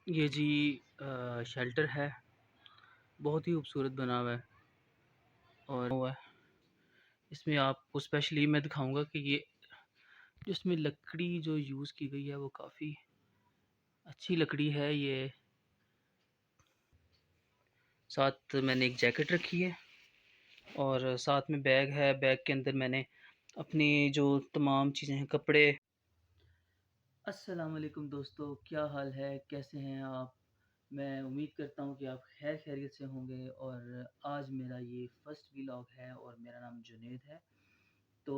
ये जी शेल्टर है, बहुत ही खूबसूरत बना हुआ है और हुआ है। इसमें आपको स्पेशली मैं दिखाऊंगा कि ये जो इसमें लकड़ी जो यूज़ की गई है वो काफ़ी अच्छी लकड़ी है। ये साथ मैंने एक जैकेट रखी है और साथ में बैग है। बैग के अंदर मैंने अपनी जो तमाम चीज़ें हैं, कपड़े। अस्सलाम वालेकुम दोस्तों, क्या हाल है, कैसे हैं आप? मैं उम्मीद करता हूँ कि आप खैर खैरियत से होंगे। और आज मेरा ये फ़र्स्ट व्लॉग है और मेरा नाम जुनैद है। तो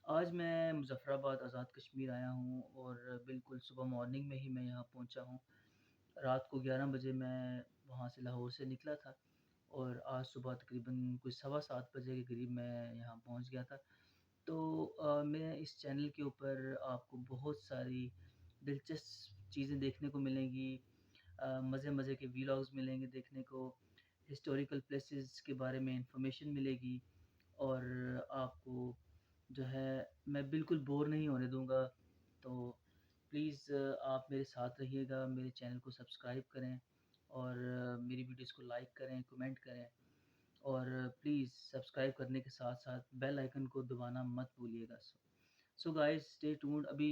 आज मैं मुज़फ़्फ़राबाद आज़ाद कश्मीर आया हूँ और बिल्कुल सुबह मॉर्निंग में ही मैं यहाँ पहुँचा हूँ। रात को 11 बजे मैं वहाँ से लाहौर से निकला था और आज सुबह तकरीबन कोई सवा 7 बजे के करीब मैं यहाँ पहुँच गया था। तो मैं इस चैनल के ऊपर आपको बहुत सारी दिलचस्प चीज़ें देखने को मिलेंगी। मज़े-मज़े के व्लॉग्स मिलेंगे देखने को, हिस्टोरिकल प्लेसेस के बारे में इंफॉर्मेशन मिलेगी और आपको जो है मैं बिल्कुल बोर नहीं होने दूँगा। तो प्लीज़ आप मेरे साथ रहिएगा, मेरे चैनल को सब्सक्राइब करें और मेरी वीडियोज़ को लाइक करें, कमेंट करें और प्लीज़ सब्सक्राइब करने के साथ-साथ बेल आइकन को दबाना मत भूलिएगा। So guys stay tuned. अभी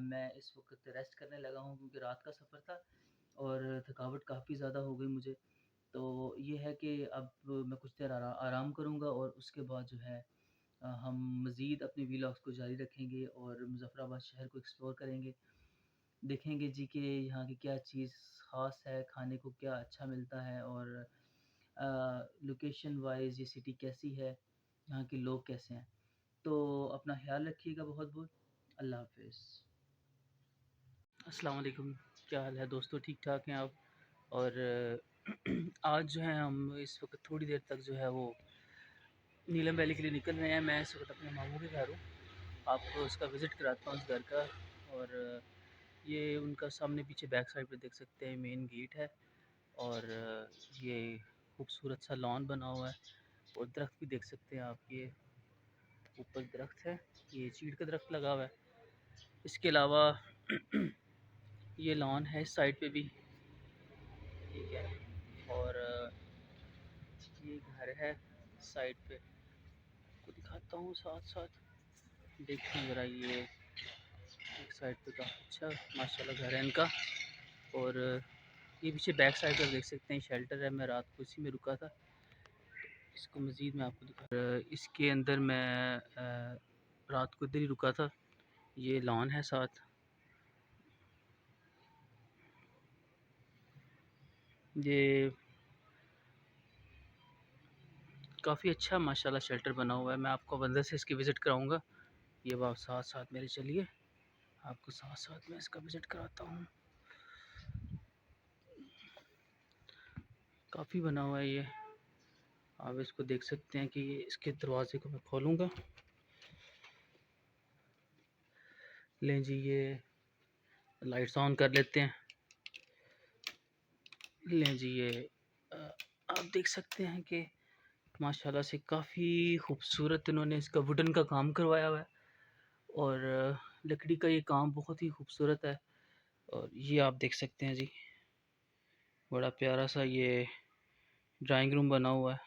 मैं इस वक़्त रेस्ट करने लगा हूँ क्योंकि रात का सफ़र था और थकावट काफ़ी ज़्यादा हो गई मुझे। तो ये है कि अब मैं कुछ देर आराम करूँगा और उसके बाद जो है हम मज़ीद अपने व्लॉग्स को जारी रखेंगे और मुज़फ़्फ़राबाद शहर को एक्सप्लोर करेंगे। देखेंगे जी कि यहाँ की क्या चीज़ ख़ास है, खाने को क्या अच्छा मिलता है और लोकेशन वाइज़ ये सिटी कैसी है, यहाँ के लोग कैसे हैं। तो अपना ख़्याल रखिएगा बहुत-बहुत। अल्लाह हाफ़िज़। अस्सलाम वालेकुम, क्या हाल है दोस्तों, ठीक-ठाक हैं आप? और आज जो है हम इस वक़्त थोड़ी देर तक जो है वो नीलम वैली के लिए निकल रहे हैं। मैं इस वक़्त अपने मामू के घर हूँ। आपको उसका विज़िट कराता हूँ उस घर का। और ये उनका सामने पीछे बैक साइड पे देख सकते हैं मेन गेट है और ये खूबसूरत सा लॉन बना हुआ है और दरख्त भी देख सकते हैं आप। ये ऊपर दरख्त है, ये चीड़ का दरख्त लगा हुआ है। इसके अलावा ये लॉन है इस साइड पे भी, ठीक है। और ये घर है साइड पे, आपको दिखाता हूँ साथ साथ। देखिए ज़रा, ये एक साइड पे काफ़ी अच्छा माशाल्लाह घर है इनका। और ये पीछे बैक साइड पर देख सकते हैं शेल्टर है। मैं रात को इसी में रुका था। इसको मज़ीद मैं आपको दिखा, इसके अंदर मैं रात को इधर ही रुका था। ये लॉन है साथ। ये काफ़ी अच्छा माशाल्लाह शेल्टर बना हुआ है। मैं आपको अंदर से इसकी विज़िट कराऊंगा। ये आप साथ साथ मेरे चलिए, आपको साथ साथ मैं इसका विज़िट कराता हूँ। काफ़ी बना हुआ है ये, आप इसको देख सकते हैं कि इसके दरवाजे को मैं खोलूँगा। लें जी, ये लाइट्स ऑन कर लेते हैं। लें जी, ये आप देख सकते हैं कि माशाल्लाह से काफ़ी खूबसूरत इन्होंने इसका वुडन का काम करवाया हुआ है और लकड़ी का ये काम बहुत ही खूबसूरत है। और ये आप देख सकते हैं जी, बड़ा प्यारा सा ये ड्राइंग रूम बना हुआ है।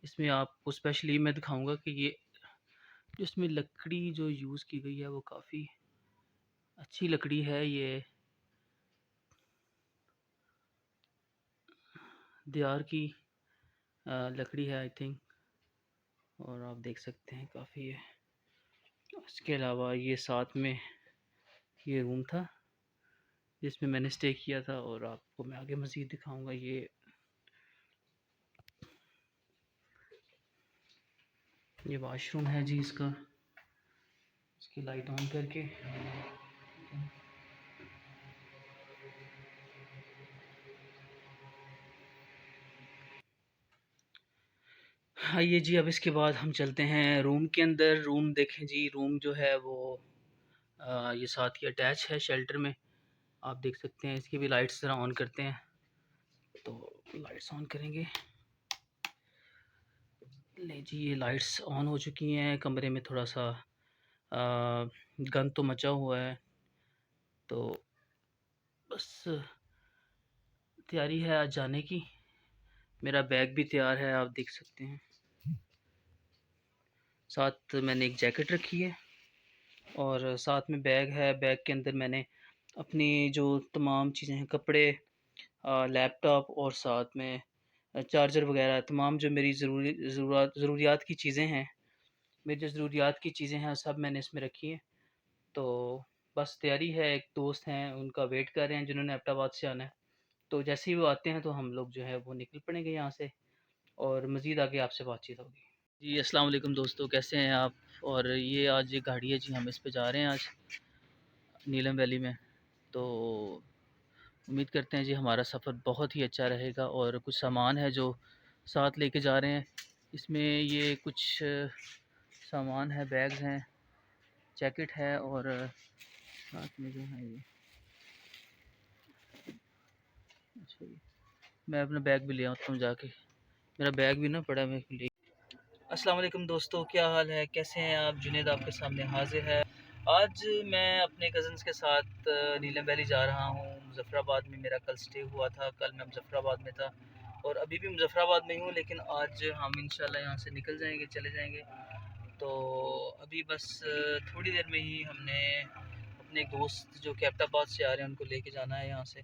इसमें आपको स्पेशली मैं दिखाऊंगा कि ये जो इसमें लकड़ी जो यूज़ की गई है वो काफ़ी अच्छी लकड़ी है। ये देयार की लकड़ी है आई थिंक। और आप देख सकते हैं काफ़ी है। इसके अलावा ये साथ में ये रूम था जिसमें मैंने स्टे किया था और आपको मैं आगे मज़ीद दिखाऊंगा। ये वॉशरूम है जी इसका। इसकी लाइट ऑन करके आइए जी, अब इसके बाद हम चलते हैं रूम के अंदर। रूम देखें जी, रूम जो है वो ये साथ ही अटैच है शेल्टर में। आप देख सकते हैं। इसकी भी लाइट्स ज़रा ऑन करते हैं। तो लाइट्स ऑन करेंगे। ले जी, ये लाइट्स ऑन हो चुकी हैं। कमरे में थोड़ा सा गंद तो मचा हुआ है, तो बस तैयारी है आज जाने की। मेरा बैग भी तैयार है, आप देख सकते हैं। साथ मैंने एक जैकेट रखी है और साथ में बैग है। बैग के अंदर मैंने अपनी जो तमाम चीज़ें हैं, कपड़े, लैपटॉप और साथ में चार्जर वगैरह, तमाम जो मेरी ज़रूरियात की चीज़ें हैं, मेरी जो ज़रूरियात की चीज़ें हैं सब मैंने इसमें रखी हैं। तो बस तैयारी है। एक दोस्त हैं, उनका वेट कर रहे हैं जिन्होंने एबटाबाद से आना है। तो जैसे ही वो आते हैं तो हम लोग जो है वो निकल पड़ेंगे यहाँ से और मज़ीद आगे आपसे बातचीत होगी। जी अस्सलाम वालेकुम दोस्तों, कैसे हैं आप? और ये आज ये गाड़ी है जी, हम इस पे जा रहे हैं आज नीलम वैली में। तो उम्मीद करते हैं जी हमारा सफ़र बहुत ही अच्छा रहेगा। और कुछ सामान है जो साथ लेके जा रहे हैं। इसमें ये कुछ सामान है, बैग्स हैं, जैकेट है और साथ में जो है ये, अच्छा जी, मैं अपना बैग भी ले आता हूँ जाके। मेरा बैग भी ना पड़ा, मैं ले। अस्सलाम वालेकुम दोस्तों, क्या हाल है, कैसे हैं आप? जुनैद आपके सामने हाजिर है। आज मैं अपने कज़न्स के साथ नीलम वैली जा रहा हूँ। मुज़फ़्फ़राबाद में मेरा कल स्टे हुआ था, कल मैं मुज़फ़्फ़राबाद में था और अभी भी मुज़फ़्फ़राबाद में हूँ, लेकिन आज हम इंशाल्लाह यहाँ से निकल जाएंगे, चले जाएंगे। तो अभी बस थोड़ी देर में ही हमने अपने एक दोस्त जो कि एबटाबाद से आ रहे हैं उनको लेके जाना है यहाँ से।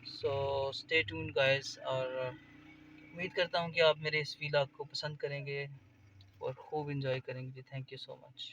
सो स्टे ट्यून गाइस, और उम्मीद करता हूँ कि आप मेरे इस व्लॉग को पसंद करेंगे और खूब इंजॉय करेंगे। Thank you so much.